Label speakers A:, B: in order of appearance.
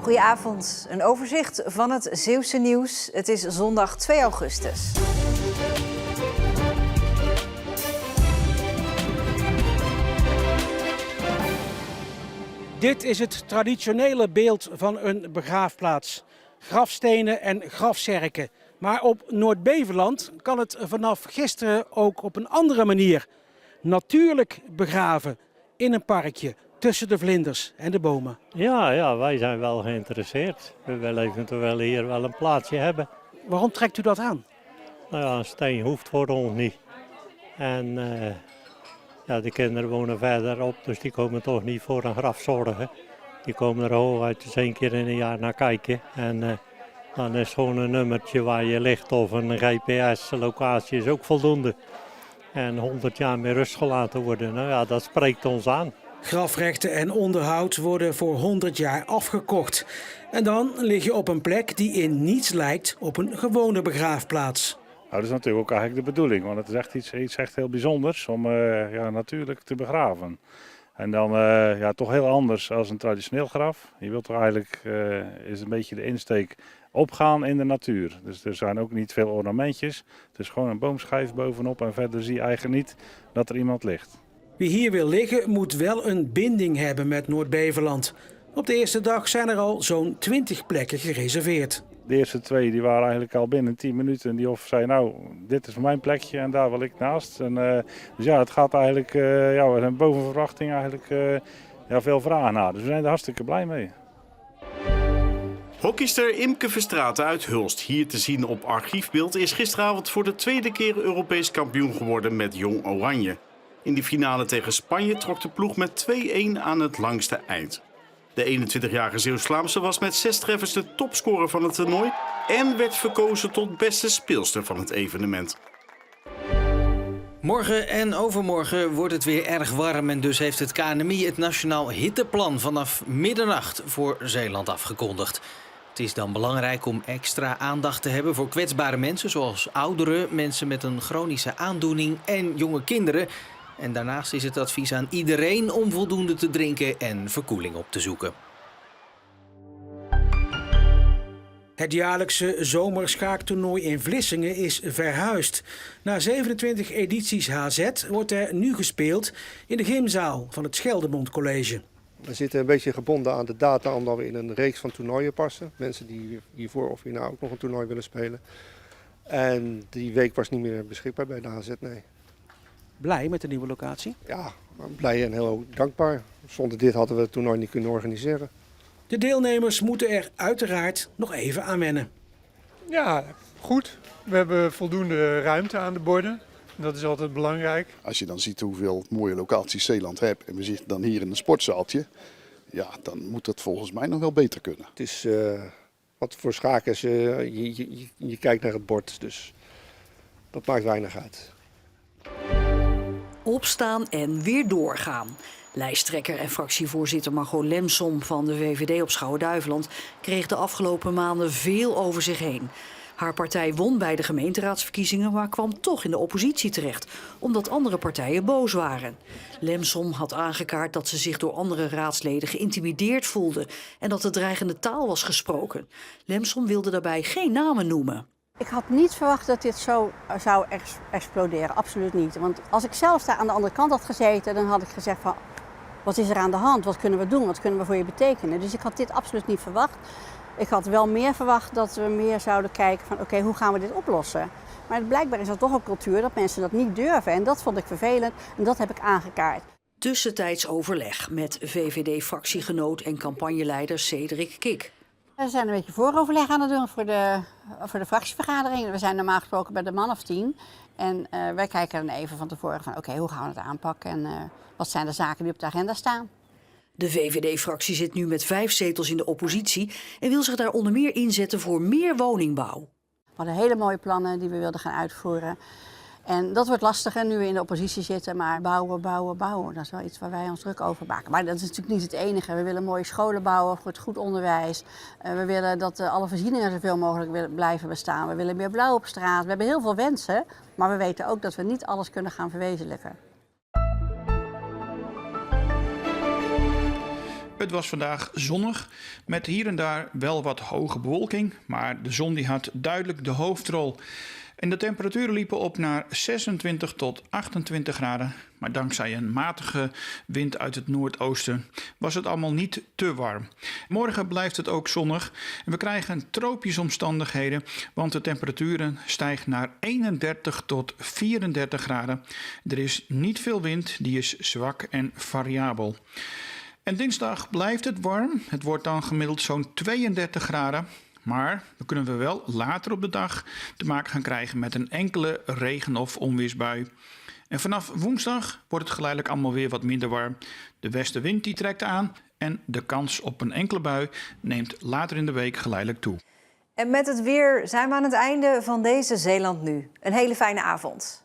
A: Goedenavond, een overzicht van het Zeeuwse nieuws. Het is zondag 2 augustus.
B: Dit is het traditionele beeld van een begraafplaats. Grafstenen en grafzerken. Maar op Noord-Beveland kan het vanaf gisteren ook op een andere manier. Natuurlijk begraven in een parkje tussen de vlinders en de bomen.
C: Ja, wij zijn wel geïnteresseerd. We willen eventueel hier wel een plaatsje hebben.
B: Waarom trekt u dat aan?
C: Nou ja, een steen hoeft voor ons niet. En de kinderen wonen verderop, dus die komen toch niet voor een graf zorgen. Die komen er hooguit eens 1 keer in een jaar naar kijken. En dan is gewoon een nummertje waar je ligt of een GPS-locatie is ook voldoende. En 100 jaar meer rust gelaten worden, nou ja, dat spreekt ons aan.
B: Grafrechten en onderhoud worden voor 100 jaar afgekocht. En dan lig je op een plek die in niets lijkt op een gewone begraafplaats.
D: Nou, dat is natuurlijk ook eigenlijk de bedoeling, want het is echt iets echt heel bijzonders om natuurlijk te begraven. En dan toch heel anders als een traditioneel graf. Je wilt toch eigenlijk, is een beetje de insteek, opgaan in de natuur. Dus er zijn ook niet veel ornamentjes. Het is gewoon een boomschijf bovenop en verder zie je eigenlijk niet dat er iemand ligt.
B: Wie hier wil liggen moet wel een binding hebben met Noord-Beveland. Op de eerste dag zijn er al zo'n 20 plekken gereserveerd.
D: De eerste 2 die waren eigenlijk al binnen 10 minuten. Die zei nou, dit is mijn plekje en daar wil ik naast. En, dus ja, het gaat eigenlijk boven verwachting eigenlijk veel vragen naar. Dus we zijn er hartstikke blij mee.
E: Hockeyster Imke Verstraeten uit Hulst, hier te zien op archiefbeeld, is gisteravond voor de 2e keer Europees kampioen geworden met Jong Oranje. In de finale tegen Spanje trok de ploeg met 2-1 aan het langste eind. De 21-jarige Zeeuws-Vlaamse was met 6 treffers de topscorer van het toernooi en werd verkozen tot beste speelster van het evenement.
F: Morgen en overmorgen wordt het weer erg warm en dus heeft het KNMI het Nationaal Hitteplan vanaf middernacht voor Zeeland afgekondigd. Het is dan belangrijk om extra aandacht te hebben voor kwetsbare mensen zoals ouderen, mensen met een chronische aandoening en jonge kinderen. En daarnaast is het advies aan iedereen om voldoende te drinken en verkoeling op te zoeken.
B: Het jaarlijkse zomerschaaktoernooi in Vlissingen is verhuisd. Na 27 edities HZ wordt er nu gespeeld in de gymzaal van het Scheldemond College.
G: We zitten een beetje gebonden aan de data omdat we in een reeks van toernooien passen. Mensen die hiervoor of hierna ook nog een toernooi willen spelen. En die week was niet meer beschikbaar bij de HZ, nee.
B: Blij met de nieuwe locatie?
G: Ja, blij en heel dankbaar. Zonder dit hadden we het toernooi niet kunnen organiseren.
B: De deelnemers moeten er uiteraard nog even aan wennen.
H: Ja, goed. We hebben voldoende ruimte aan de borden. Dat is altijd belangrijk.
I: Als je dan ziet hoeveel mooie locaties Zeeland heeft en we zitten dan hier in een sportzaaltje, ja, dan moet het volgens mij nog wel beter kunnen.
G: Het is wat voor schakers, je kijkt naar het bord, dus dat maakt weinig uit.
J: Opstaan en weer doorgaan. Lijsttrekker en fractievoorzitter Margot Lemsom van de VVD op Schouwen-Duiveland kreeg de afgelopen maanden veel over zich heen. Haar partij won bij de gemeenteraadsverkiezingen, maar kwam toch in de oppositie terecht, omdat andere partijen boos waren. Lemsom had aangekaart dat ze zich door andere raadsleden geïntimideerd voelde en dat er dreigende taal was gesproken. Lemsom wilde daarbij geen namen noemen.
K: Ik had niet verwacht dat dit zo zou exploderen, absoluut niet. Want als ik zelf daar aan de andere kant had gezeten, dan had ik gezegd van, wat is er aan de hand, wat kunnen we doen, wat kunnen we voor je betekenen. Dus ik had dit absoluut niet verwacht. Ik had wel meer verwacht dat we meer zouden kijken van oké, hoe gaan we dit oplossen. Maar blijkbaar is dat toch een cultuur dat mensen dat niet durven en dat vond ik vervelend en dat heb ik aangekaart.
J: Tussentijds overleg met VVD-fractiegenoot en campagneleider Cedric Kik.
K: We zijn een beetje vooroverleg aan het doen voor de fractievergadering. We zijn normaal gesproken bij de man of 10. En wij kijken dan even van tevoren van oké, hoe gaan we het aanpakken en wat zijn de zaken die op de agenda staan.
J: De VVD-fractie zit nu met 5 zetels in de oppositie en wil zich daar onder meer inzetten voor meer woningbouw.
K: We hadden hele mooie plannen die we wilden gaan uitvoeren. En dat wordt lastiger nu we in de oppositie zitten, maar bouwen, dat is wel iets waar wij ons druk over maken. Maar dat is natuurlijk niet het enige. We willen mooie scholen bouwen voor het goed onderwijs. We willen dat alle voorzieningen zoveel mogelijk blijven bestaan. We willen meer blauw op straat. We hebben heel veel wensen, maar we weten ook dat we niet alles kunnen gaan verwezenlijken.
L: Het was vandaag zonnig, met hier en daar wel wat hoge bewolking, maar de zon die had duidelijk de hoofdrol. En de temperaturen liepen op naar 26 tot 28 graden, maar dankzij een matige wind uit het noordoosten was het allemaal niet te warm. Morgen blijft het ook zonnig en we krijgen tropische omstandigheden, want de temperaturen stijgen naar 31 tot 34 graden. Er is niet veel wind, die is zwak en variabel. En dinsdag blijft het warm. Het wordt dan gemiddeld zo'n 32 graden. Maar dan kunnen we wel later op de dag te maken gaan krijgen met een enkele regen- of onweersbui. En vanaf woensdag wordt het geleidelijk allemaal weer wat minder warm. De westenwind die trekt aan en de kans op een enkele bui neemt later in de week geleidelijk toe.
A: En met het weer zijn we aan het einde van deze Zeeland Nu. Een hele fijne avond.